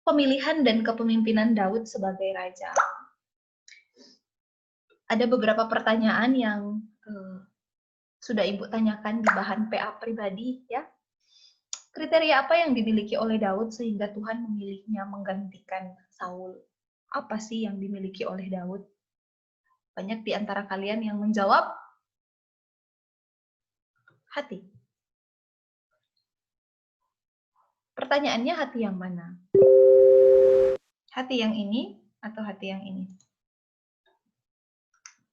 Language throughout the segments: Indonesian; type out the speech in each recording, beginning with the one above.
pemilihan dan kepemimpinan Daud sebagai raja. Ada beberapa pertanyaan yang sudah Ibu tanyakan di bahan PA pribadi, ya. Kriteria apa yang dimiliki oleh Daud sehingga Tuhan memilihnya menggantikan Saul? Apa sih yang dimiliki oleh Daud? Banyak di antara kalian yang menjawab hati. Pertanyaannya hati yang mana? Hati yang ini atau hati yang ini?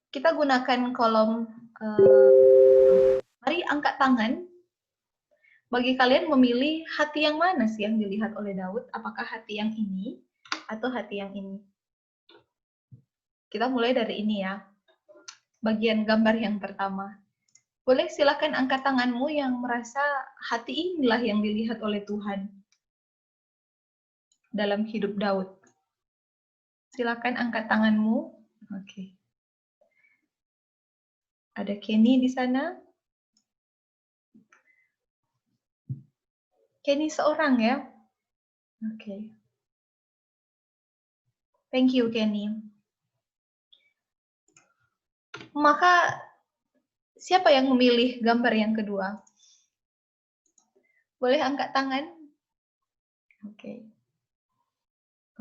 Kita gunakan kolom, mari angkat tangan. Bagi kalian memilih hati yang mana sih yang dilihat oleh Daud? Apakah hati yang ini atau hati yang ini? Kita mulai dari ini ya. Bagian gambar yang pertama. Boleh silakan angkat tanganmu yang merasa hati inilah yang dilihat oleh Tuhan dalam hidup Daud. Silakan angkat tanganmu. Oke. Ada Kenny di sana. Kenny seorang ya? Oke. Thank you, Kenny. Maka, siapa yang memilih gambar yang kedua? Boleh angkat tangan? Oke.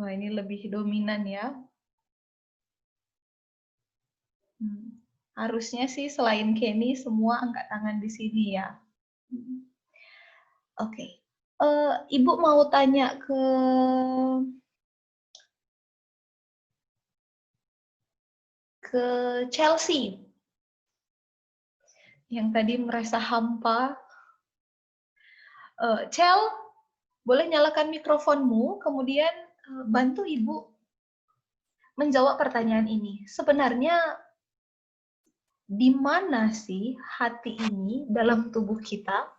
Wah, ini lebih dominan ya. Harusnya sih selain Kenny, semua angkat tangan di sini ya. Oke. Ibu mau tanya ke Chelsea. Yang tadi merasa hampa. Chel, boleh nyalakan mikrofonmu, kemudian bantu Ibu menjawab pertanyaan ini. Sebenarnya di mana sih hati ini dalam tubuh kita?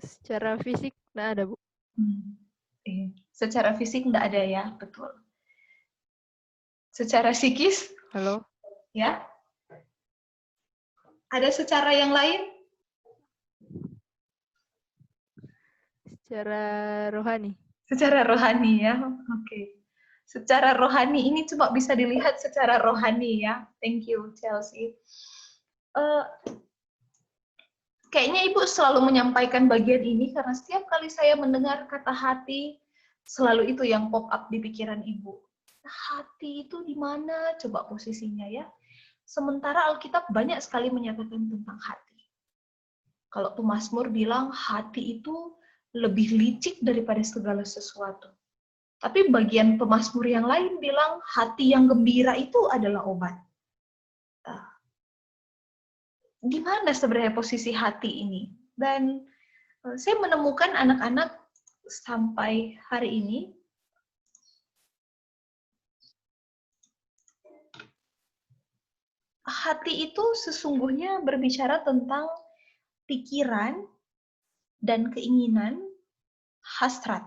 Secara fisik nggak ada, Bu. Secara fisik nggak ada ya, betul. Secara psikis? Halo? Ya. Ada secara yang lain? Secara rohani. Secara rohani ya, oke. Secara rohani ini cuma bisa dilihat secara rohani ya. Thank you, Chelsea. Kayaknya Ibu selalu menyampaikan bagian ini karena setiap kali saya mendengar kata hati, selalu itu yang pop up di pikiran Ibu. Hati itu di mana? Coba posisinya ya. Sementara Alkitab banyak sekali menyatakan tentang hati. Kalau pemazmur bilang hati itu lebih licik daripada segala sesuatu. Tapi bagian pemazmur yang lain bilang hati yang gembira itu adalah obat. Di mana sebenarnya posisi hati ini? Dan saya menemukan anak-anak sampai hari ini hati itu sesungguhnya berbicara tentang pikiran dan keinginan, hasrat.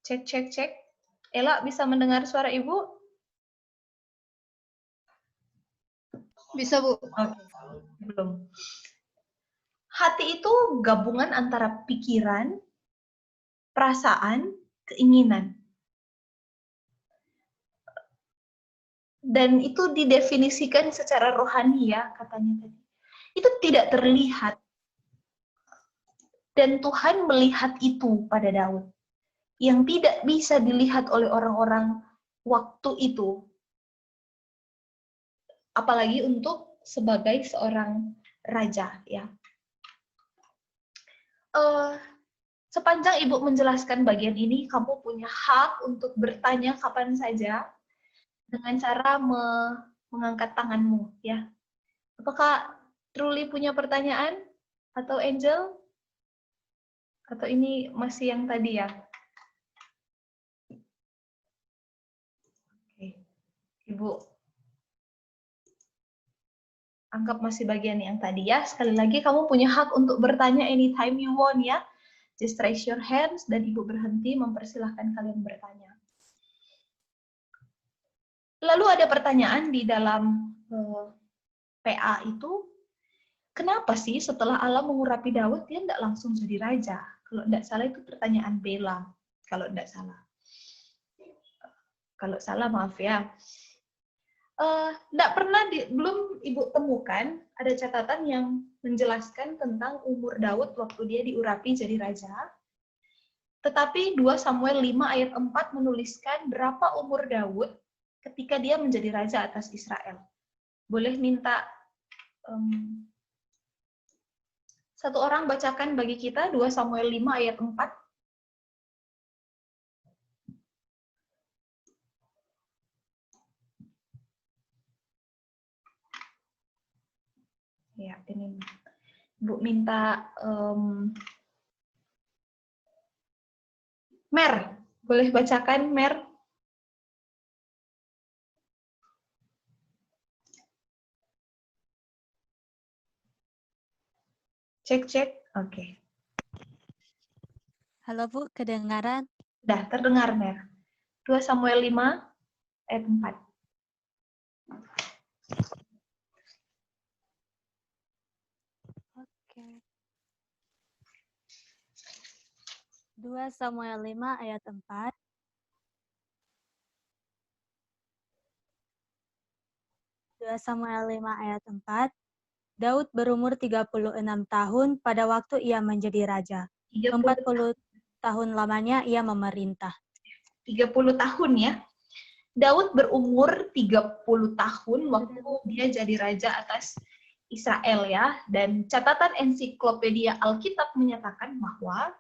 Cek, cek, cek. Ella bisa mendengar suara Ibu? Bisa, Bu. Okay. Belum. Hati itu gabungan antara pikiran, perasaan, keinginan. Dan itu didefinisikan secara rohani ya, katanya tadi. Itu tidak terlihat. Dan Tuhan melihat itu pada Daud. Yang tidak bisa dilihat oleh orang-orang waktu itu. Apalagi untuk sebagai seorang raja ya. Sepanjang Ibu menjelaskan bagian ini, kamu punya hak untuk bertanya kapan saja dengan cara mengangkat tanganmu ya. Apakah Truly punya pertanyaan atau Angel? Atau ini masih yang tadi ya? Oke. Ibu anggap masih bagian yang tadi ya. Sekali lagi kamu punya hak untuk bertanya anytime you want ya. Just raise your hands dan Ibu berhenti mempersilahkan kalian bertanya. Lalu ada pertanyaan di dalam PA itu, kenapa sih setelah Allah mengurapi Daud, dia tidak langsung jadi raja? Kalau tidak salah itu pertanyaan Bella, kalau tidak salah. Kalau salah maaf ya. Tidak pernah, belum Ibu temukan ada catatan yang menjelaskan tentang umur Daud waktu dia diurapi jadi raja. Tetapi 2 Samuel 5 ayat 4 menuliskan berapa umur Daud ketika dia menjadi raja atas Israel. Boleh minta satu orang bacakan bagi kita 2 Samuel 5 ayat 4. Ya, ini Bu minta Mer, boleh bacakan Mer? Cek, oke. Halo Bu, kedengaran? Sudah terdengar Mer. 2 Samuel 5 ayat 4. Oke. 2 Samuel 5 ayat 4. Samuel 5 ayat 4. Daud berumur 36 tahun pada waktu ia menjadi raja. 40 tahun lamanya ia memerintah. 30 tahun ya. Daud berumur 30 tahun waktu dia jadi raja atas Israel ya. Dan catatan ensiklopedia Alkitab menyatakan bahwa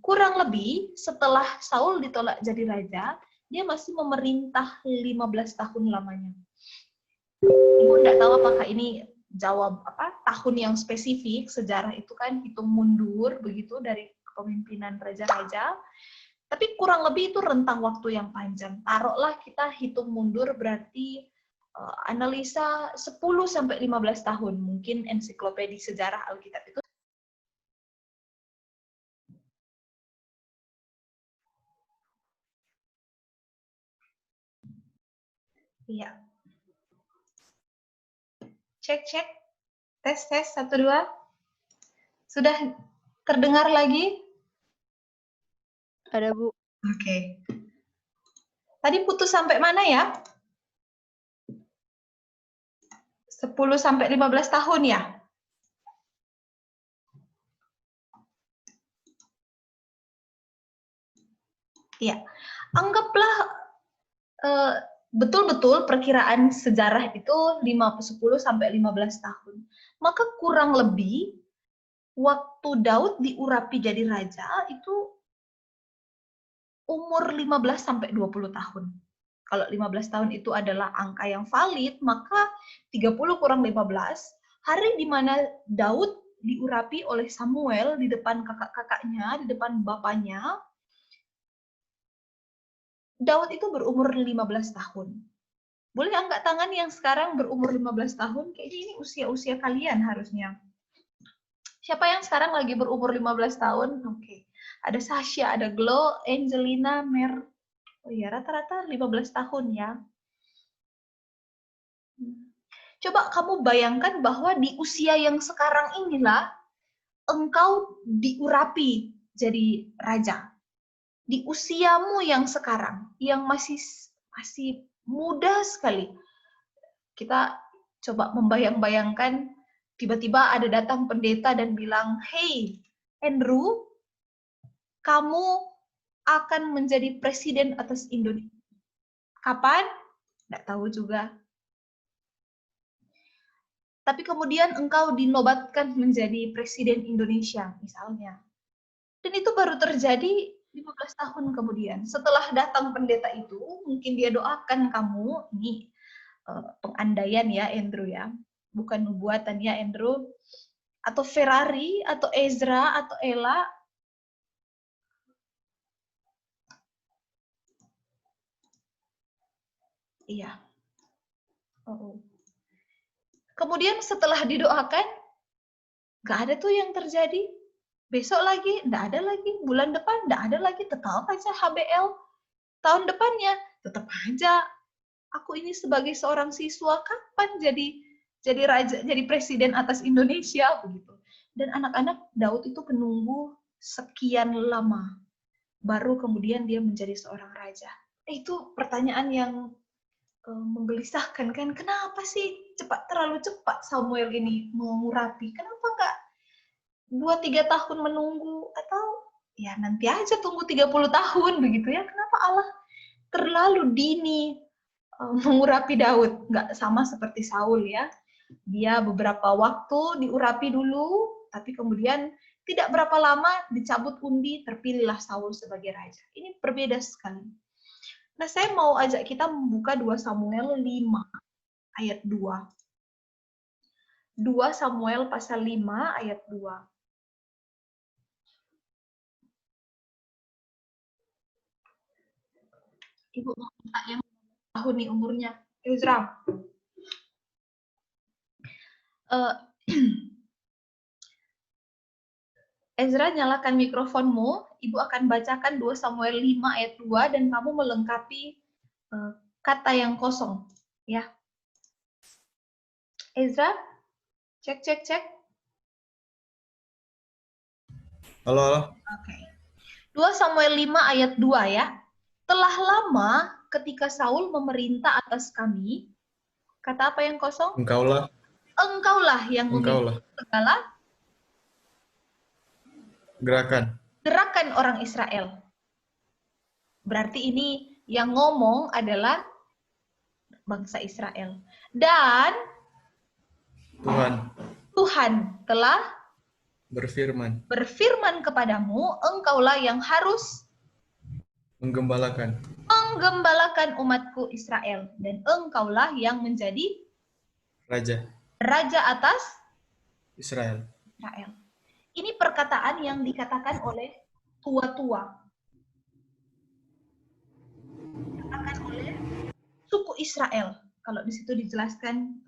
kurang lebih setelah Saul ditolak jadi raja, dia masih memerintah 15 tahun lamanya. Ibu tidak tahu apakah ini jawab tahun yang spesifik. Sejarah itu kan hitung mundur begitu dari kepemimpinan raja-raja. Tapi kurang lebih itu rentang waktu yang panjang. Taruhlah kita hitung mundur berarti analisa 10 sampai 15 tahun. Mungkin ensiklopedia sejarah Alkitab itu. Iya. Cek. Tes, 1, 2. Sudah terdengar lagi? Ada, Bu. Oke. Tadi putus sampai mana ya? 10 sampai 15 tahun ya? Iya. Anggaplah betul-betul perkiraan sejarah itu 10 sampai 15 tahun. Maka kurang lebih waktu Daud diurapi jadi raja itu umur 15 sampai 20 tahun. Kalau 15 tahun itu adalah angka yang valid, maka 30 kurang 15, hari di mana Daud diurapi oleh Samuel di depan kakak-kakaknya, di depan bapaknya, Daud itu berumur 15 tahun. Boleh angkat tangan yang sekarang berumur 15 tahun? Kayaknya ini usia-usia kalian harusnya. Siapa yang sekarang lagi berumur 15 tahun? Oke. Ada Sasha, ada Glow, Angelina, Mer. Oh iya, rata-rata 15 tahun ya. Coba kamu bayangkan bahwa di usia yang sekarang inilah engkau diurapi jadi raja. Di usiamu yang sekarang, yang masih muda sekali. Kita coba membayang-bayangkan tiba-tiba ada datang pendeta dan bilang, "Hey, Andrew, kamu akan menjadi presiden atas Indonesia." Kapan? Nggak tahu juga. Tapi kemudian engkau dinobatkan menjadi presiden Indonesia, misalnya. Dan itu baru terjadi 15 tahun kemudian. Setelah datang pendeta itu, mungkin dia doakan kamu, ini pengandaian ya Andrew ya, bukan nubuatan ya Andrew, atau Ferrari, atau Ezra, atau Ella. Iya. Oh. Kemudian setelah didoakan, nggak ada tuh yang terjadi. Besok lagi, nggak ada lagi. Bulan depan, nggak ada lagi. Tetap aja HBL. Tahun depannya, tetap aja Aku ini sebagai seorang siswa kapan jadi raja, jadi presiden atas Indonesia begitu. Dan anak-anak Daud itu menunggu sekian lama baru kemudian dia menjadi seorang raja. Itu pertanyaan yang menggelisahkan kan, kenapa sih terlalu cepat Samuel ini mengurapi? Kenapa nggak 2-3 tahun menunggu, atau ya nanti aja tunggu 30 tahun begitu ya? Kenapa Allah terlalu dini mengurapi Daud? Nggak sama seperti Saul ya. Dia beberapa waktu diurapi dulu, tapi kemudian tidak berapa lama dicabut undi, terpilihlah Saul sebagai raja. Ini berbeda sekali. Nah, saya mau ajak kita membuka 2 Samuel 5 ayat 2. 2 Samuel pasal 5 ayat 2. Ibu mau minta yang tahun nih umurnya. Ezra. Ezra, nyalakan mikrofonmu. Ibu akan bacakan 2 Samuel 5 ayat 2 dan kamu melengkapi kata yang kosong. Ya. Ezra, cek. Halo. Oke. 2 Samuel 5 ayat 2 ya. Telah lama ketika Saul memerintah atas kami, kata apa yang kosong? Engkaulah Yang memiliki segala gerakan orang Israel. Berarti ini yang ngomong adalah bangsa Israel. Dan Tuhan telah berfirman kepadamu, engkaulah yang harus menggembalakan umatku Israel, dan engkaulah yang menjadi raja atas Israel. Ini perkataan yang dikatakan oleh tua-tua. Dikatakan oleh suku Israel. Kalau di situ dijelaskan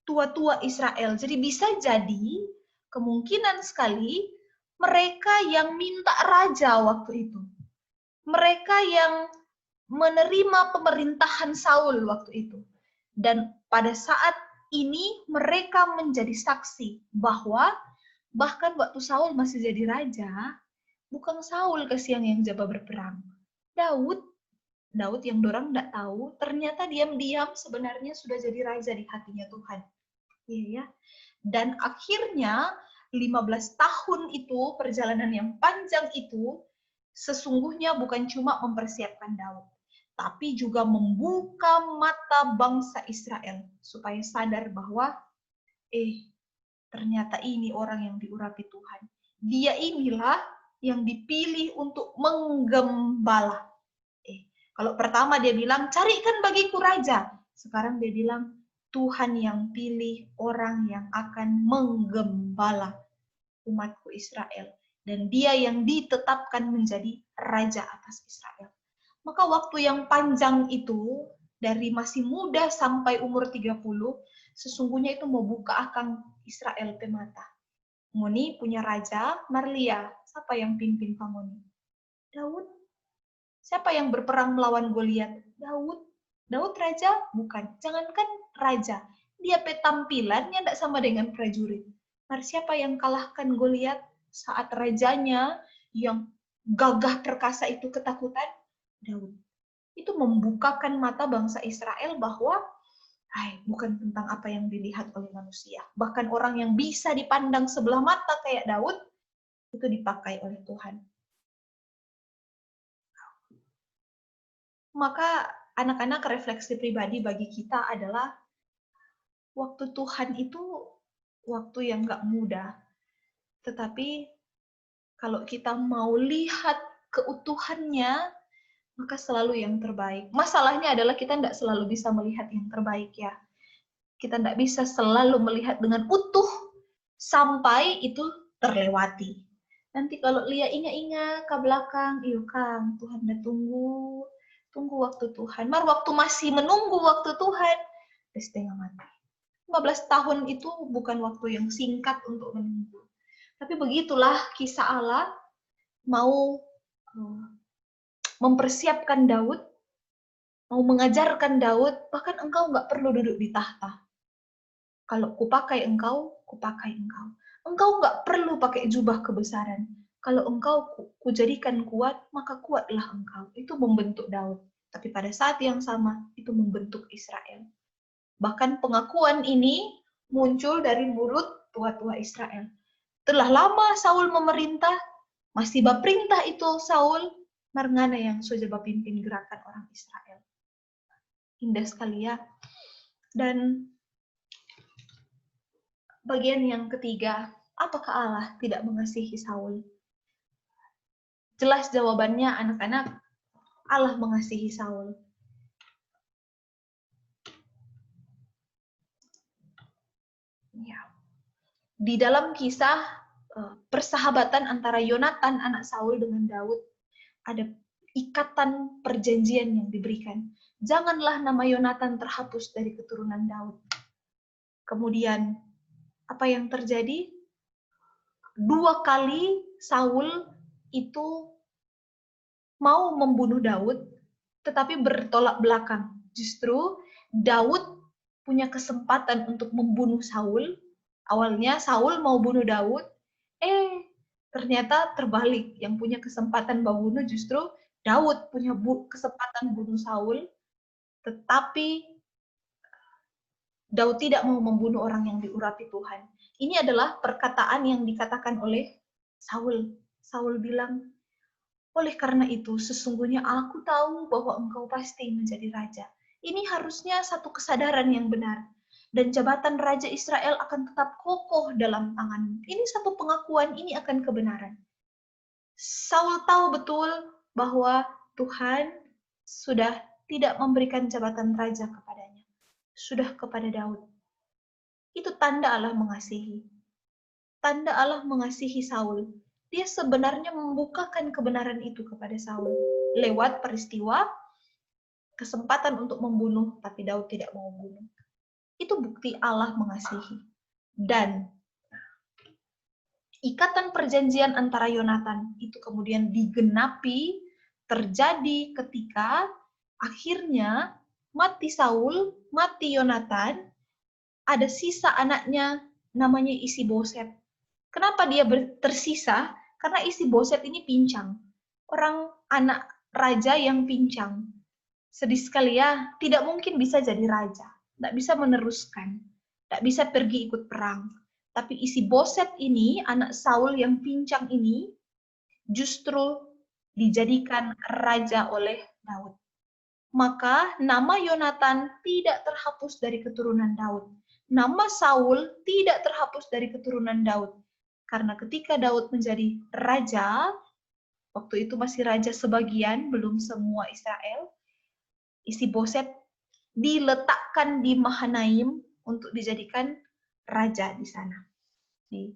tua-tua Israel. Jadi bisa jadi kemungkinan sekali mereka yang minta raja waktu itu. Mereka yang menerima pemerintahan Saul waktu itu. Dan pada saat ini mereka menjadi saksi bahwa bahkan waktu Saul masih jadi raja, bukan Saul kesian yang jabat berperang. Daud yang dorang tidak tahu, ternyata diam-diam sebenarnya sudah jadi raja di hatinya Tuhan. Iya ya. Dan akhirnya 15 tahun itu, perjalanan yang panjang itu, sesungguhnya bukan cuma mempersiapkan Daud, tapi juga membuka mata bangsa Israel supaya sadar bahwa ternyata ini orang yang diurapi Tuhan. Dia inilah yang dipilih untuk menggembala. Kalau pertama dia bilang, carikan bagiku raja. Sekarang dia bilang, Tuhan yang pilih orang yang akan menggembala umatku Israel. Dan dia yang ditetapkan menjadi raja atas Israel. Maka waktu yang panjang itu, dari masih muda sampai umur 30, sesungguhnya itu mau buka akang Israel pe mata. Ngoni punya raja, Marlia. Siapa yang pimpin Ngoni? Daud. Siapa yang berperang melawan Goliat? Daud. Daud raja? Bukan. Jangankan raja. Dia pe tampilannya tidak sama dengan prajurit. Nah, siapa yang kalahkan Goliat saat rajanya yang gagah perkasa itu ketakutan? Daud. Itu membukakan mata bangsa Israel bahwa bukan tentang apa yang dilihat oleh manusia. Bahkan orang yang bisa dipandang sebelah mata kayak Daud, itu dipakai oleh Tuhan. Maka anak-anak refleksi pribadi bagi kita adalah waktu Tuhan itu waktu yang gak mudah. Tetapi kalau kita mau lihat keutuhannya, maka selalu yang terbaik. Masalahnya adalah kita tidak selalu bisa melihat yang terbaik ya. Kita tidak bisa selalu melihat dengan utuh sampai itu terlewati. Nanti kalau Lia ingat-ingat ke belakang, Kang, Tuhan udah tunggu waktu Tuhan. Waktu masih menunggu waktu Tuhan, udah setengah mati. 15 tahun itu bukan waktu yang singkat untuk menunggu. Tapi begitulah kisah Allah mau mempersiapkan Daud mau mengajarkan Daud, bahkan engkau nggak perlu duduk di tahta. Kalau kupakai engkau, kupakai engkau. Engkau nggak perlu pakai jubah kebesaran. Kalau engkau kujadikan kuat, maka kuatlah engkau. Itu membentuk Daud. Tapi pada saat yang sama, itu membentuk Israel. Bahkan pengakuan ini muncul dari mulut tua-tua Israel. Telah lama Saul memerintah, masih baperintah itu Saul, marngana yang sudah bapimpin gerakan orang Israel. Indah sekali ya. Dan bagian yang ketiga, apakah Allah tidak mengasihi Saul? Jelas jawabannya anak-anak, Allah mengasihi Saul. Ya. Di dalam kisah persahabatan antara Yonatan anak Saul dengan Daud, ada ikatan perjanjian yang diberikan. Janganlah nama Yonatan terhapus dari keturunan Daud. Kemudian apa yang terjadi? 2 kali Saul itu mau membunuh Daud, tetapi bertolak belakang. Justru Daud punya kesempatan untuk membunuh Saul. Awalnya Saul mau bunuh Daud, ternyata terbalik. Yang punya kesempatan membunuh justru Daud punya kesempatan bunuh Saul, tetapi Daud tidak mau membunuh orang yang diurapi Tuhan. Ini adalah perkataan yang dikatakan oleh Saul. Saul bilang, oleh karena itu sesungguhnya aku tahu bahwa engkau pasti menjadi raja. Ini harusnya satu kesadaran yang benar. Dan jabatan Raja Israel akan tetap kokoh dalam tanganmu. Ini satu pengakuan, ini akan kebenaran. Saul tahu betul bahwa Tuhan sudah tidak memberikan jabatan raja kepadanya. Sudah kepada Daud. Itu tanda Allah mengasihi. Tanda Allah mengasihi Saul. Dia sebenarnya membukakan kebenaran itu kepada Saul. Lewat peristiwa kesempatan untuk membunuh, tapi Daud tidak mau membunuh. Itu bukti Allah mengasihi. Dan ikatan perjanjian antara Yonatan itu kemudian digenapi, terjadi ketika akhirnya mati Saul, mati Yonatan, ada sisa anaknya namanya Isi-Boset. Kenapa dia tersisa? Karena Isi-Boset ini pincang. Orang anak raja yang pincang. Sedih sekali ya, tidak mungkin bisa jadi raja. Tidak bisa meneruskan. Tidak bisa pergi ikut perang. Tapi Isi-Boset ini, anak Saul yang pincang ini, justru dijadikan raja oleh Daud. Maka nama Yonatan tidak terhapus dari keturunan Daud. Nama Saul tidak terhapus dari keturunan Daud. Karena ketika Daud menjadi raja, waktu itu masih raja sebagian, belum semua Israel, Isi-Boset diletakkan di Mahanaim untuk dijadikan raja di sana. Di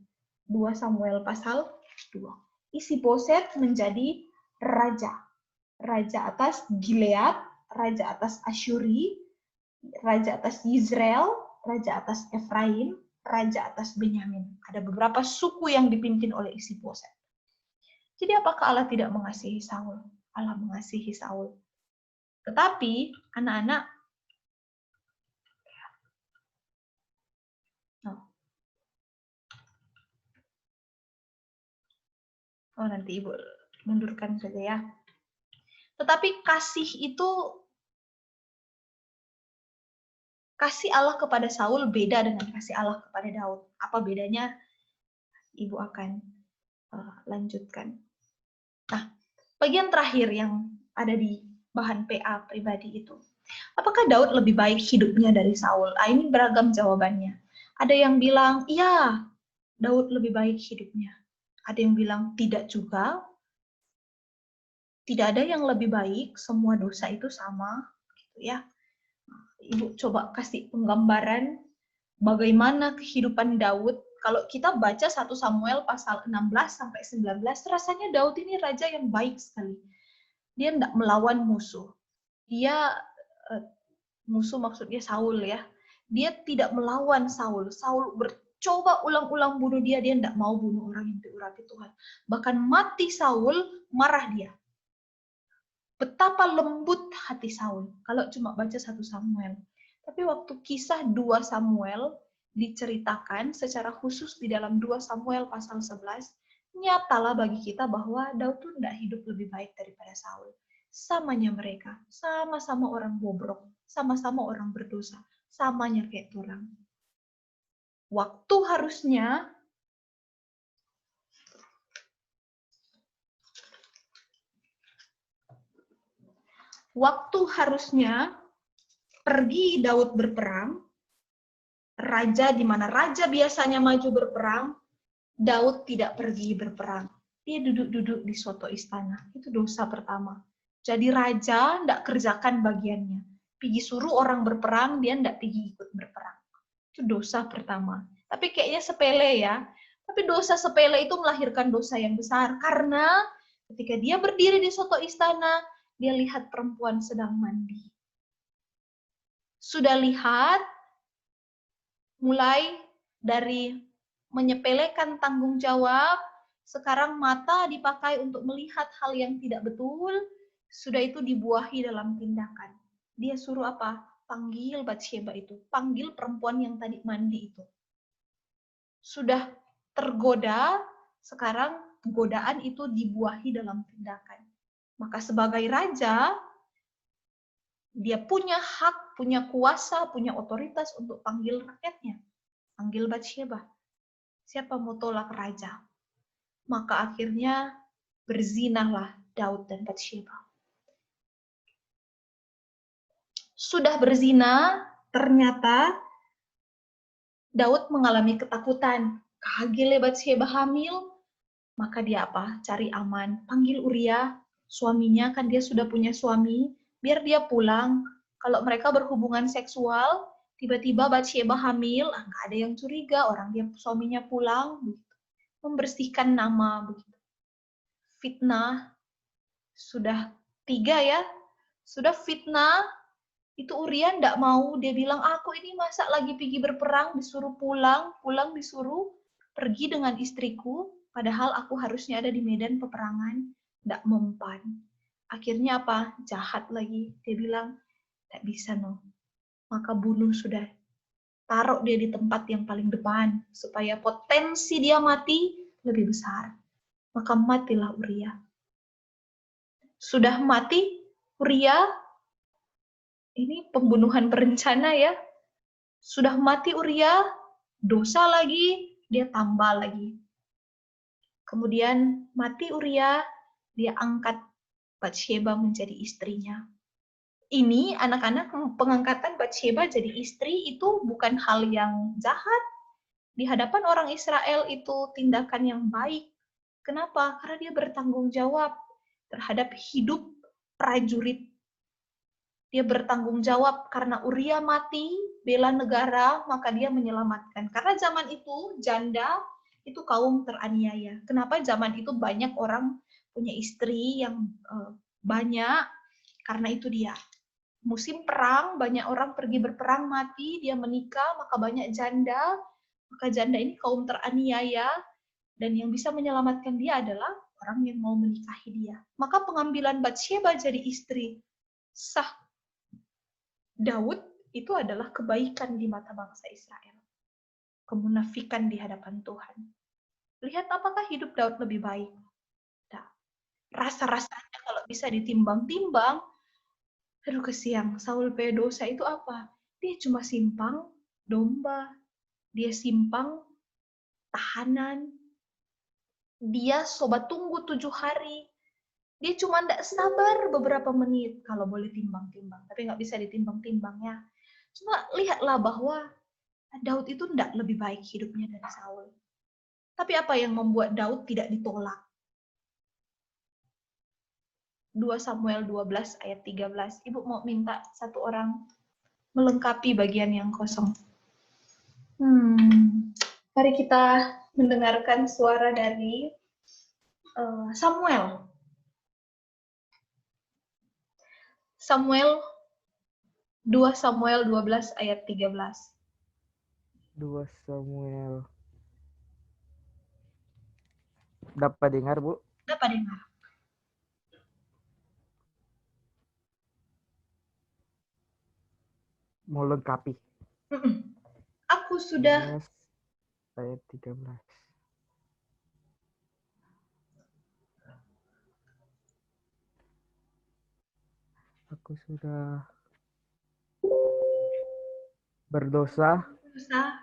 2 Samuel pasal 2. Isi-Boset menjadi raja. Raja atas Gilead, raja atas Asyuri, raja atas Yizreel, raja atas Efraim, raja atas Benyamin. Ada beberapa suku yang dipimpin oleh Isi-Boset. Jadi apakah Allah tidak mengasihi Saul? Allah mengasihi Saul. Tetapi anak-anak, nanti Ibu mundurkan saja ya. Tetapi kasih Allah kepada Saul beda dengan kasih Allah kepada Daud. Apa bedanya? Ibu akan lanjutkan. Nah, bagian terakhir yang ada di bahan PA pribadi itu. Apakah Daud lebih baik hidupnya dari Saul? Ini beragam jawabannya. Ada yang bilang, iya, Daud lebih baik hidupnya. Ada yang bilang, tidak juga. Tidak ada yang lebih baik, semua dosa itu sama. Gitu ya. Ibu coba kasih penggambaran bagaimana kehidupan Daud. Kalau kita baca 1 Samuel pasal 16 sampai 19, rasanya Daud ini raja yang baik sekali. Dia tidak melawan musuh. Dia musuh maksudnya Saul ya. Dia tidak melawan Saul. Saul bercoba ulang-ulang bunuh dia tidak mau bunuh orang yang diurapi Tuhan. Bahkan mati Saul, marah dia. Betapa lembut hati Saul kalau cuma baca 1 Samuel. Tapi waktu kisah 2 Samuel diceritakan secara khusus di dalam 2 Samuel pasal 11, nyatalah bagi kita bahwa Daud tuh tidak hidup lebih baik daripada Saul. Samanya mereka, sama-sama orang bobrok, sama-sama orang berdosa, samanya kayak turang. Waktu harusnya pergi Daud berperang, raja di mana raja biasanya maju berperang, Daud tidak pergi berperang. Dia duduk-duduk di suatu istana. Itu dosa pertama. Jadi raja tidak kerjakan bagiannya. Pergi suruh orang berperang, dia tidak pergi ikut berperang. Itu dosa pertama. Tapi kayaknya sepele ya. Tapi dosa sepele itu melahirkan dosa yang besar. Karena ketika dia berdiri di suatu istana, dia lihat perempuan sedang mandi. Sudah lihat, mulai dari menyepelekan tanggung jawab, sekarang mata dipakai untuk melihat hal yang tidak betul, sudah itu dibuahi dalam tindakan. Dia suruh apa? Panggil Batsheba itu, panggil perempuan yang tadi mandi itu. Sudah tergoda, sekarang godaan itu dibuahi dalam tindakan. Maka sebagai raja, dia punya hak, punya kuasa, punya otoritas untuk panggil rakyatnya. Panggil Batsheba. Siapa mau tolak raja? Maka akhirnya berzinahlah Daud dan Batsheba. Sudah berzina, ternyata Daud mengalami ketakutan. Kaget Batsheba hamil, maka dia apa? Cari aman. Panggil Uria, suaminya, kan dia sudah punya suami, biar dia pulang. Kalau mereka berhubungan seksual, tiba-tiba Batsheba hamil, nggak ada yang curiga, orang dia suaminya pulang, membersihkan nama, begitu. Fitnah, sudah 3 ya, sudah fitnah, itu Uria nggak mau, dia bilang, aku ini masa lagi pergi berperang, disuruh pulang disuruh pergi dengan istriku, padahal aku harusnya ada di medan peperangan, nggak mempan. Akhirnya apa? Jahat lagi, dia bilang, nggak bisa no, maka bunuh sudah, taruh dia di tempat yang paling depan, supaya potensi dia mati lebih besar. Maka matilah Uria. Sudah mati Uria, ini pembunuhan berencana ya. Sudah mati Uria, dosa lagi, dia tambah lagi. Kemudian mati Uria, dia angkat Batsheba menjadi istrinya. Ini anak-anak, pengangkatan Batsheba jadi istri itu bukan hal yang jahat. Di hadapan orang Israel itu tindakan yang baik. Kenapa? Karena dia bertanggung jawab terhadap hidup prajurit. Dia bertanggung jawab karena Uria mati, bela negara, maka dia menyelamatkan. Karena zaman itu janda itu kaum teraniaya. Kenapa zaman itu banyak orang punya istri yang banyak? Karena itu dia. Musim perang, banyak orang pergi berperang mati, dia menikah, maka banyak janda. Maka janda ini kaum teraniaya, dan yang bisa menyelamatkan dia adalah orang yang mau menikahi dia. Maka pengambilan Batsheba jadi istri sah Daud itu adalah kebaikan di mata bangsa Israel. Kemunafikan di hadapan Tuhan. Lihat apakah hidup Daud lebih baik. Nah, rasa-rasanya kalau bisa ditimbang-timbang, aduh kesiang, Saul pedosa itu apa? Dia cuma simpang domba. Dia simpang tahanan. Dia sobat tunggu 7 hari. Dia cuma tidak sabar beberapa menit, kalau boleh timbang-timbang. Tapi nggak bisa ditimbang-timbangnya. Cuma lihatlah bahwa Daud itu tidak lebih baik hidupnya dari Saul. Tapi apa yang membuat Daud tidak ditolak? 2 Samuel 12 ayat 13. Ibu mau minta satu orang melengkapi bagian yang kosong. Mari kita mendengarkan suara dari Samuel. Samuel 2 Samuel 12 ayat 13. 2 Samuel. Dapat dengar, Bu? Dapat dengar. melengkapi. Aku sudah 11 ayat 13. Aku sudah berdosa berusaha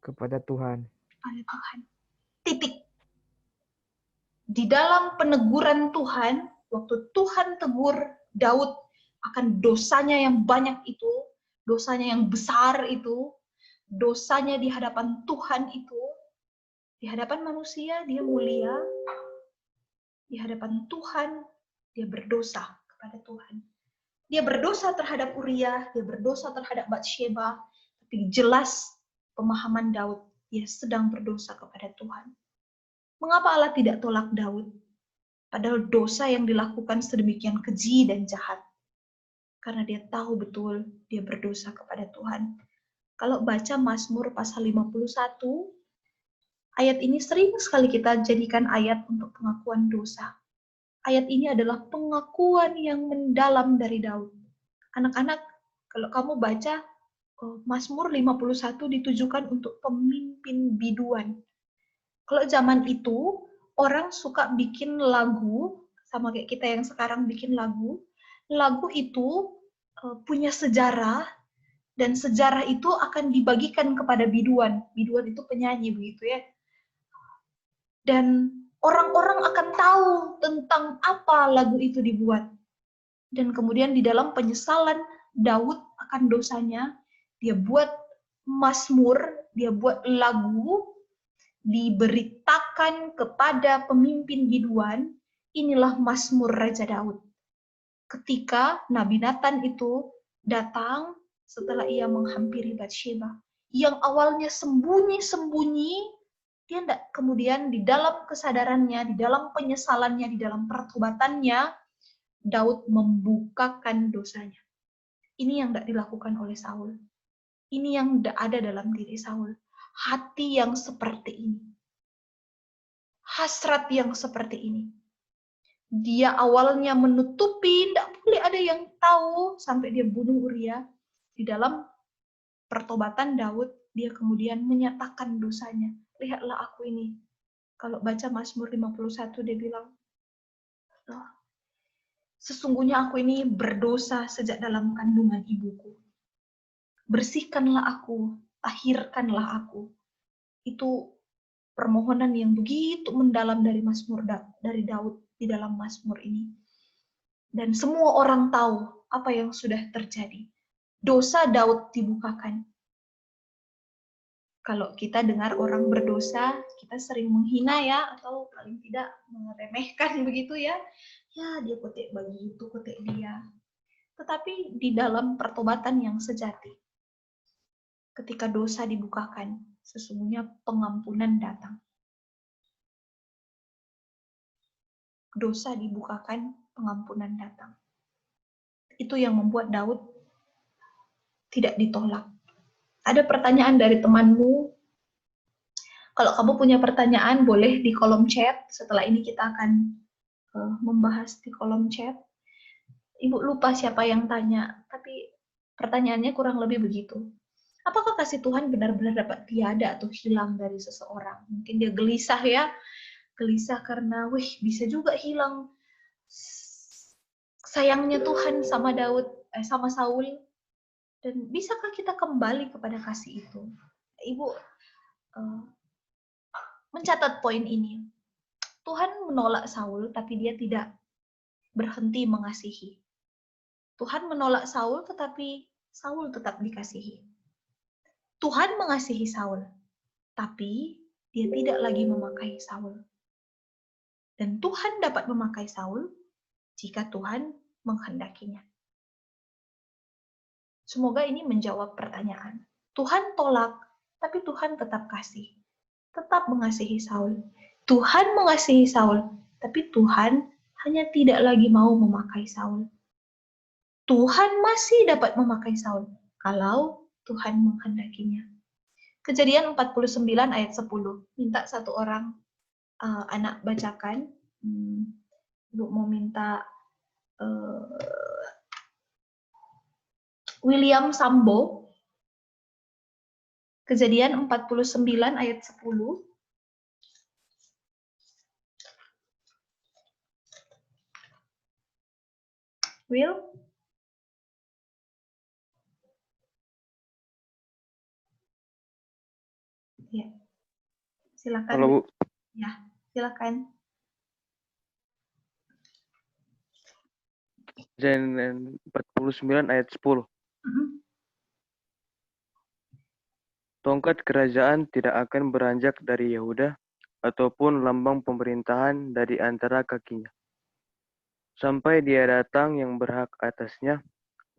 kepada Tuhan. pada Tuhan. Titik. Di dalam peneguran Tuhan, waktu Tuhan tegur Daud akan dosanya yang banyak itu, dosanya yang besar itu, dosanya di hadapan Tuhan itu, di hadapan manusia dia mulia, di hadapan Tuhan dia berdosa kepada Tuhan. Dia berdosa terhadap Uria, dia berdosa terhadap Batsheba, tapi jelas pemahaman Daud, dia sedang berdosa kepada Tuhan. Mengapa Allah tidak tolak Daud? Padahal dosa yang dilakukan sedemikian keji dan jahat. Karena dia tahu betul dia berdosa kepada Tuhan. Kalau baca Mazmur pasal 51, ayat ini sering sekali kita jadikan ayat untuk pengakuan dosa. Ayat ini adalah pengakuan yang mendalam dari Daud. Anak-anak, kalau kamu baca Mazmur 51 ditujukan untuk pemimpin biduan. Kalau zaman itu, orang suka bikin lagu, sama kayak kita yang sekarang bikin lagu. Lagu itu punya sejarah, dan sejarah itu akan dibagikan kepada biduan. Biduan itu penyanyi, begitu ya. Dan orang-orang akan tahu tentang apa lagu itu dibuat. Dan kemudian di dalam penyesalan Daud akan dosanya, dia buat mazmur, dia buat lagu, diberitakan kepada pemimpin biduan, inilah mazmur Raja Daud. Ketika Nabi Nathan itu datang setelah ia menghampiri Batsheba, yang awalnya sembunyi-sembunyi, dia tidak kemudian di dalam kesadarannya, di dalam penyesalannya, di dalam pertobatannya, Daud membukakan dosanya. Ini yang tidak dilakukan oleh Saul. Ini yang tidak ada dalam diri Saul. Hati yang seperti ini. Hasrat yang seperti ini. Dia awalnya menutupi, tidak boleh ada yang tahu, sampai dia bunuh Uria. Di dalam pertobatan Daud, dia kemudian menyatakan dosanya. Lihatlah aku ini. Kalau baca Mazmur 51, dia bilang, oh, sesungguhnya aku ini berdosa sejak dalam kandungan ibuku. Bersihkanlah aku, tahirkanlah aku. Itu permohonan yang begitu mendalam dari Mazmur dari Daud di dalam Mazmur ini. Dan semua orang tahu apa yang sudah terjadi. Dosa Daud dibukakan. Kalau kita dengar orang berdosa, kita sering menghina ya, atau paling tidak meremehkan begitu ya. Ya, dia kutik begitu, kutik dia. Tetapi di dalam pertobatan yang sejati, ketika dosa dibukakan, sesungguhnya pengampunan datang. Dosa dibukakan, pengampunan datang. Itu yang membuat Daud tidak ditolak. Ada pertanyaan dari temanmu? Kalau kamu punya pertanyaan, boleh di kolom chat. Setelah ini kita akan membahas di kolom chat. Ibu lupa siapa yang tanya, tapi pertanyaannya kurang lebih begitu. Apakah kasih Tuhan benar-benar dapat tiada atau hilang dari seseorang? Mungkin dia gelisah ya, gelisah karena, bisa juga hilang sayangnya Tuhan sama sama Saul. Dan bisakah kita kembali kepada kasih itu? Ibu mencatat poin ini. Tuhan menolak Saul, tapi dia tidak berhenti mengasihi. Tuhan menolak Saul, tetapi Saul tetap dikasihi. Tuhan mengasihi Saul, tapi dia tidak lagi memakai Saul. Dan Tuhan dapat memakai Saul jika Tuhan menghendakinya. Semoga ini menjawab pertanyaan. Tuhan tolak, tapi Tuhan tetap kasih. Tetap mengasihi Saul. Tuhan mengasihi Saul, tapi Tuhan hanya tidak lagi mau memakai Saul. Tuhan masih dapat memakai Saul kalau Tuhan menghendakinya. Kejadian 49 ayat 10. Minta satu orang anak bacakan. Ibu mau minta William Sambo, Kejadian 49 ayat 10. Will? Ya, silakan. Halo, Bu. Ya, silakan. Kejadian 49 ayat 10. Tongkat kerajaan tidak akan beranjak dari Yehuda, ataupun lambang pemerintahan dari antara kakinya. Sampai dia datang yang berhak atasnya,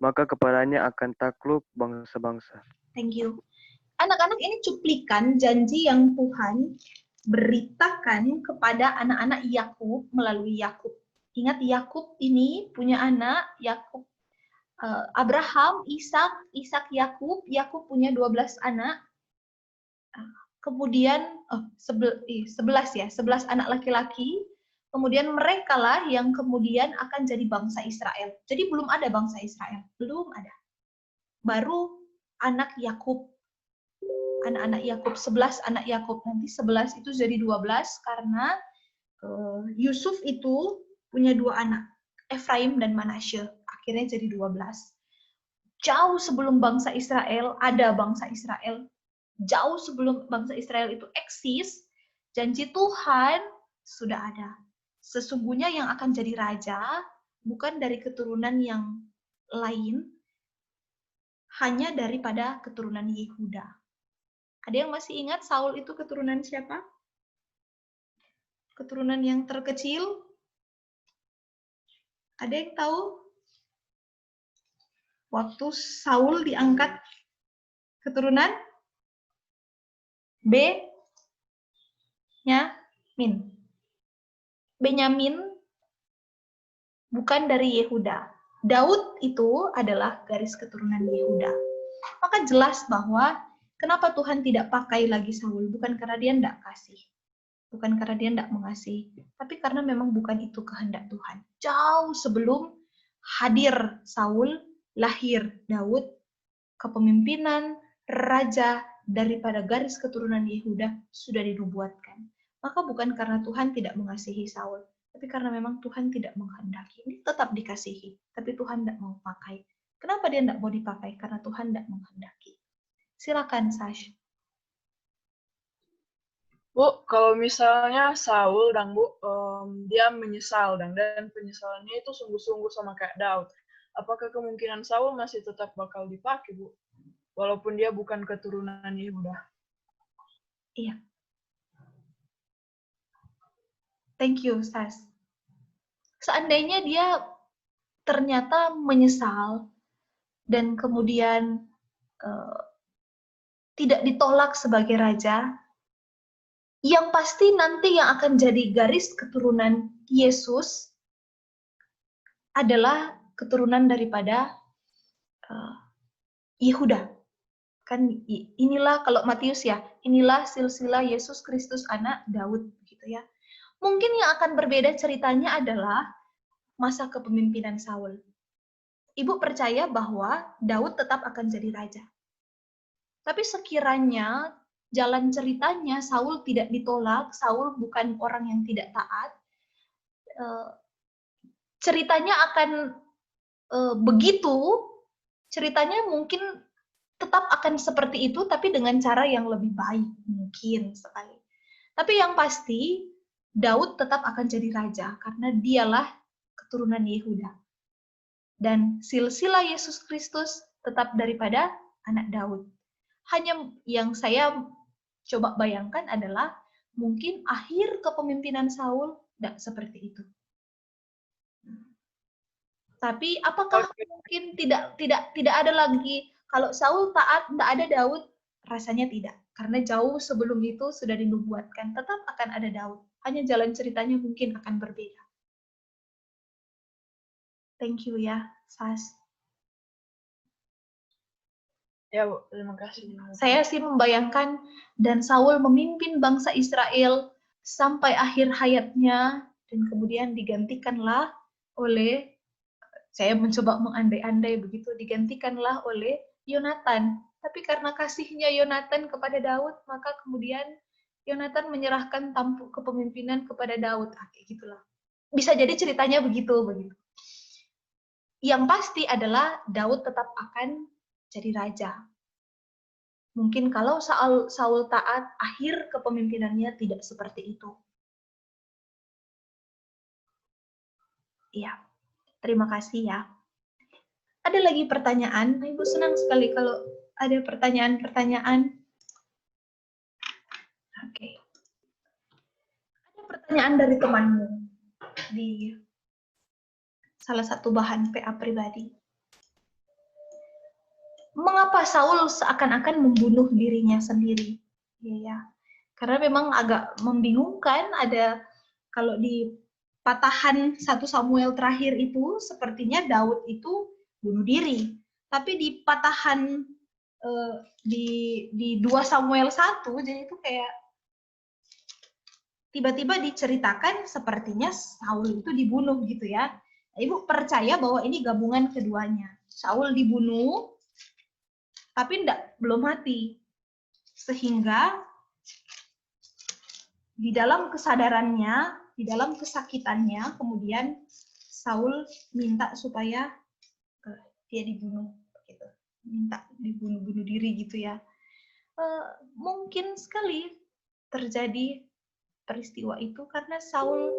maka kepadanya akan takluk bangsa-bangsa. Thank you. Anak-anak, ini cuplikan janji yang Tuhan beritakan kepada anak-anak Yakub melalui Yakub. Ingat, Yakub ini punya anak, Yakub, Abraham, Ishak, Yakub. Yakub punya 12 anak. Kemudian 11 anak laki-laki. Kemudian merekalah yang kemudian akan jadi bangsa Israel. Jadi belum ada bangsa Israel, belum ada. Baru anak Yakub. Anak-anak Yakub, 11 anak Yakub. Nanti 11 itu jadi 12 karena Yusuf itu punya 2 anak, Efraim dan Manasye. Akhirnya jadi 12. Jauh sebelum bangsa Israel, ada bangsa Israel. Jauh sebelum bangsa Israel itu eksis, janji Tuhan sudah ada. Sesungguhnya yang akan jadi raja bukan dari keturunan yang lain, hanya daripada keturunan Yehuda. Ada yang masih ingat Saul itu keturunan siapa? Keturunan yang terkecil? Ada yang tahu? Waktu Saul diangkat keturunan Benyamin bukan dari Yehuda. Daud itu adalah garis keturunan Yehuda. Maka jelas bahwa kenapa Tuhan tidak pakai lagi Saul? Bukan karena dia tidak kasih. Bukan karena dia tidak mengasihi. Tapi karena memang bukan itu kehendak Tuhan. Jauh sebelum hadir Saul, lahir Daud, kepemimpinan raja daripada garis keturunan Yehuda sudah dinubuatkan. Maka bukan karena Tuhan tidak mengasihi Saul, tapi karena memang Tuhan tidak menghendaki. Ini tetap dikasihi, tapi Tuhan tidak mau pakai. Kenapa dia tidak mau dipakai? Karena Tuhan tidak menghendaki. Silakan, Sash. Bu, kalau misalnya Saul, dia menyesal, dan penyesalannya itu sungguh-sungguh sama kayak Daud. Apakah kemungkinan Saul masih tetap bakal dipakai, Bu? Walaupun dia bukan keturunan Yehuda. Iya. Thank you, Sas. Seandainya dia ternyata menyesal dan kemudian tidak ditolak sebagai raja, yang pasti nanti yang akan jadi garis keturunan Yesus adalah keturunan daripada Yehuda. Kan inilah kalau Matius ya, inilah silsilah Yesus Kristus anak Daud gitu ya. Mungkin yang akan berbeda ceritanya adalah masa kepemimpinan Saul. Ibu percaya bahwa Daud tetap akan jadi raja. Tapi sekiranya jalan ceritanya Saul tidak ditolak, Saul bukan orang yang tidak taat, ceritanya akan begitu, ceritanya mungkin tetap akan seperti itu, tapi dengan cara yang lebih baik, mungkin sekali. Tapi yang pasti, Daud tetap akan jadi raja, karena dialah keturunan Yehuda. Dan silsilah Yesus Kristus tetap daripada anak Daud. Hanya yang saya coba bayangkan adalah, mungkin akhir kepemimpinan Saul tidak seperti itu. Tapi apakah mungkin tidak ada lagi, kalau Saul taat, tidak ada Daud? Rasanya tidak. Karena jauh sebelum itu sudah dinubuatkan, tetap akan ada Daud. Hanya jalan ceritanya mungkin akan berbeda. Thank you ya, Sas. Ya, Bu, terima kasih. Saya sih membayangkan, dan Saul memimpin bangsa Israel sampai akhir hayatnya, dan kemudian digantikanlah oleh Saya mencoba mengandai-andai begitu, digantikanlah oleh Yonatan. Tapi karena kasihnya Yonatan kepada Daud, maka kemudian Yonatan menyerahkan tampuk kepemimpinan kepada Daud. Kayak gitulah. Bisa jadi ceritanya begitu. Yang pasti adalah Daud tetap akan jadi raja. Mungkin kalau Saul taat, akhir kepemimpinannya tidak seperti itu. Iya, terima kasih ya. Ada lagi pertanyaan? Ibu senang sekali kalau ada pertanyaan-pertanyaan. Oke. Ada pertanyaan dari temanmu di salah satu bahan PA pribadi. Mengapa Saul seakan-akan membunuh dirinya sendiri? Ya, karena memang agak membingungkan. Ada kalau di patahan 1 Samuel terakhir itu sepertinya Daud itu bunuh diri, tapi di patahan di 2 Samuel 1 jadi itu kayak tiba-tiba diceritakan sepertinya Saul itu dibunuh gitu ya. Ibu percaya bahwa ini gabungan keduanya. Saul dibunuh tapi belum mati. Sehingga di dalam kesadarannya, di dalam kesakitannya, kemudian Saul minta supaya dia dibunuh, gitu. Minta dibunuh diri gitu ya. Mungkin sekali terjadi peristiwa itu karena Saul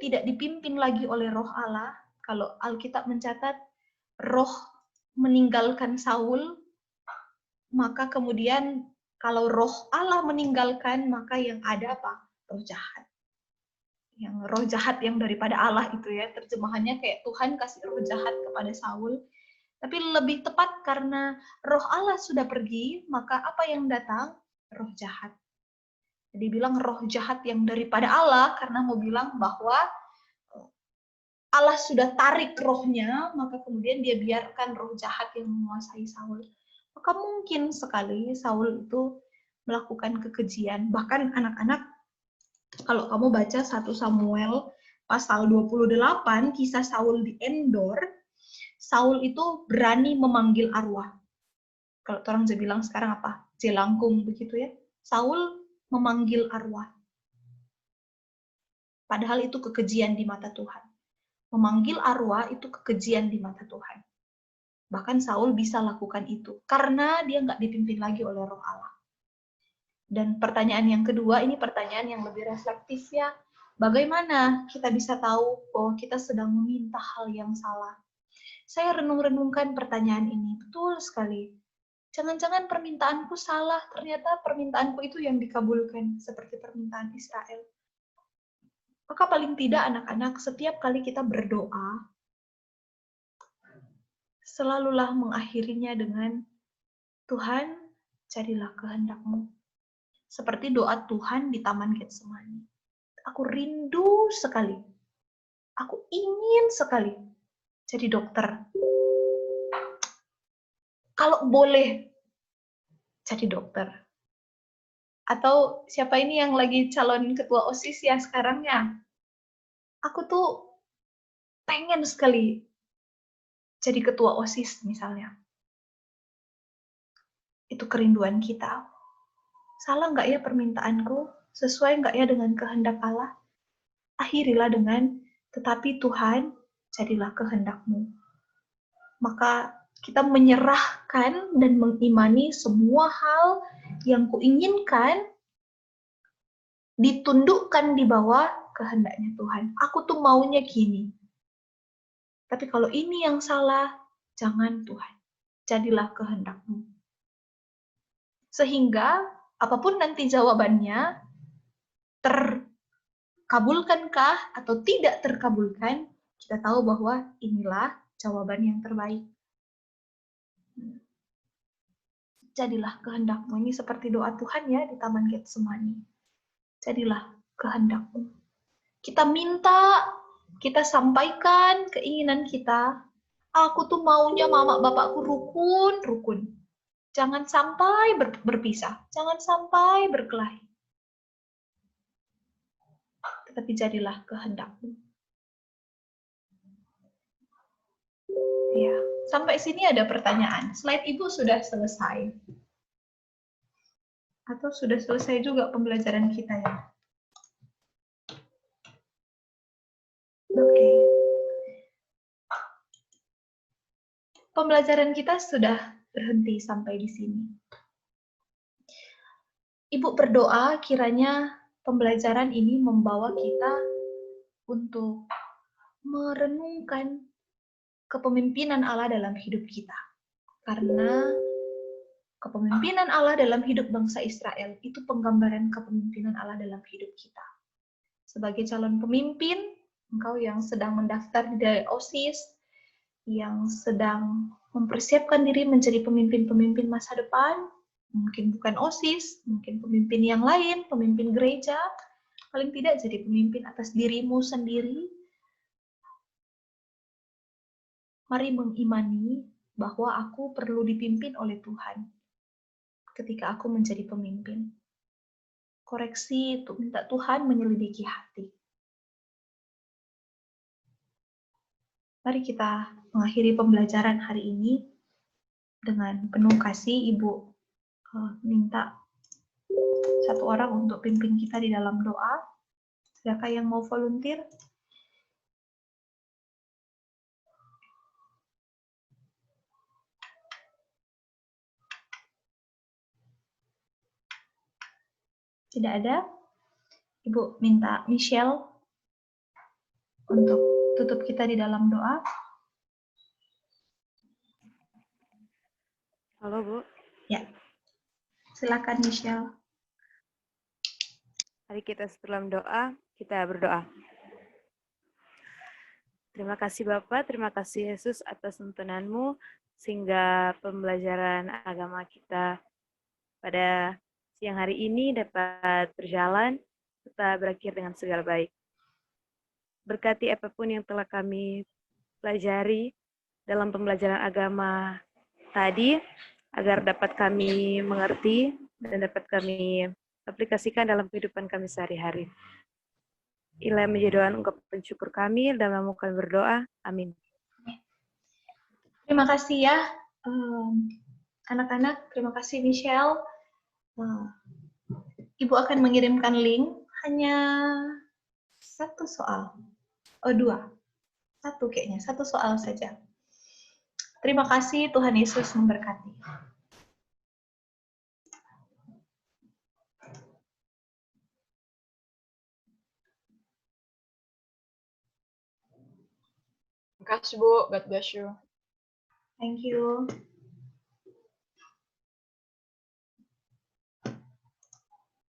tidak dipimpin lagi oleh Roh Allah. Kalau Alkitab mencatat roh meninggalkan Saul, maka kemudian kalau roh Allah meninggalkan, maka yang ada apa? Roh jahat. Yang roh jahat yang daripada Allah itu ya, terjemahannya kayak Tuhan kasih roh jahat kepada Saul. Tapi lebih tepat karena roh Allah sudah pergi, maka apa yang datang? Roh jahat. Jadi bilang roh jahat yang daripada Allah, karena mau bilang bahwa Allah sudah tarik rohnya, maka kemudian dia biarkan roh jahat yang menguasai Saul. Maka mungkin sekali Saul itu melakukan kekejian. Bahkan anak-anak, kalau kamu baca 1 Samuel pasal 28, kisah Saul di Endor, Saul itu berani memanggil arwah. Kalau orang bilang sekarang apa? Jelangkung begitu ya. Saul memanggil arwah. Padahal itu kekejian di mata Tuhan. Memanggil arwah itu kekejian di mata Tuhan. Bahkan Saul bisa lakukan itu karena dia nggak dipimpin lagi oleh Roh Allah. Dan pertanyaan yang kedua, ini pertanyaan yang lebih reflektif ya. Bagaimana kita bisa tahu bahwa kita sedang meminta hal yang salah? Saya renung-renungkan pertanyaan ini, betul sekali. Jangan-jangan permintaanku salah, ternyata permintaanku itu yang dikabulkan, seperti permintaan Israel. Maka paling tidak anak-anak, setiap kali kita berdoa, selalulah mengakhirinya dengan Tuhan, jadilah kehendak-Mu. Seperti doa Tuhan di Taman Getsemani. Aku rindu sekali. Aku ingin sekali jadi dokter. Kalau boleh jadi dokter. Atau siapa ini yang lagi calon ketua OSIS ya sekarang ya? Aku tuh pengen sekali jadi ketua OSIS misalnya. Itu kerinduan kita. Salah nggak ya permintaanku? Sesuai nggak ya dengan kehendak Allah? Akhirilah dengan, tetapi Tuhan, jadilah kehendak-Mu. Maka kita menyerahkan dan mengimani semua hal yang kuinginkan ditundukkan di bawah kehendaknya Tuhan. Aku tuh maunya gini. Tapi kalau ini yang salah, jangan Tuhan. Jadilah kehendak-Mu. Sehingga apapun nanti jawabannya, terkabulkankah atau tidak terkabulkan, kita tahu bahwa inilah jawaban yang terbaik. Jadilah kehendak-Mu. Ini seperti doa Tuhan ya di Taman Getsemani. Jadilah kehendak-Mu. Kita minta, kita sampaikan keinginan kita. Aku tuh maunya mama bapakku rukun. Jangan sampai berpisah. Jangan sampai berkelahi. Tetapi jadilah kehendak-Mu. Ya, sampai sini ada pertanyaan. Slide Ibu sudah selesai. Atau sudah selesai juga pembelajaran kita ya? Oke. Pembelajaran kita sudah berhenti sampai di sini. Ibu berdoa kiranya pembelajaran ini membawa kita untuk merenungkan kepemimpinan Allah dalam hidup kita. Karena kepemimpinan Allah dalam hidup bangsa Israel itu penggambaran kepemimpinan Allah dalam hidup kita. Sebagai calon pemimpin, engkau yang sedang mendaftar di OSIS, yang sedang mempersiapkan diri menjadi pemimpin-pemimpin masa depan, mungkin bukan OSIS, mungkin pemimpin yang lain, pemimpin gereja, paling tidak jadi pemimpin atas dirimu sendiri. Mari mengimani bahwa aku perlu dipimpin oleh Tuhan ketika aku menjadi pemimpin. Koreksi untuk minta Tuhan menyelidiki hati. Mari kita mengakhiri pembelajaran hari ini dengan penuh kasih. Ibu minta satu orang untuk pimpin kita di dalam doa. Siapa yang mau volunteer? Tidak ada? Ibu minta Michelle untuk tutup kita di dalam doa. Halo, Bu. Ya, silakan Michelle. Mari kita dalam doa, kita berdoa. Terima kasih Bapak, terima kasih Yesus atas tuntunan-Mu, sehingga pembelajaran agama kita pada siang hari ini dapat berjalan, serta berakhir dengan segala baik. Berkati apapun yang telah kami pelajari dalam pembelajaran agama tadi, agar dapat kami mengerti dan dapat kami aplikasikan dalam kehidupan kami sehari-hari. Inilah menjadi doa ungkapan syukur kami, dalam nama kami berdoa. Amin. Terima kasih ya, anak-anak. Terima kasih Michelle. Ibu akan mengirimkan link. Hanya satu soal. Oh, dua. Satu kayaknya. Satu soal saja. Terima kasih. Tuhan Yesus memberkati. Terima kasih, Bu. God bless you. Thank you.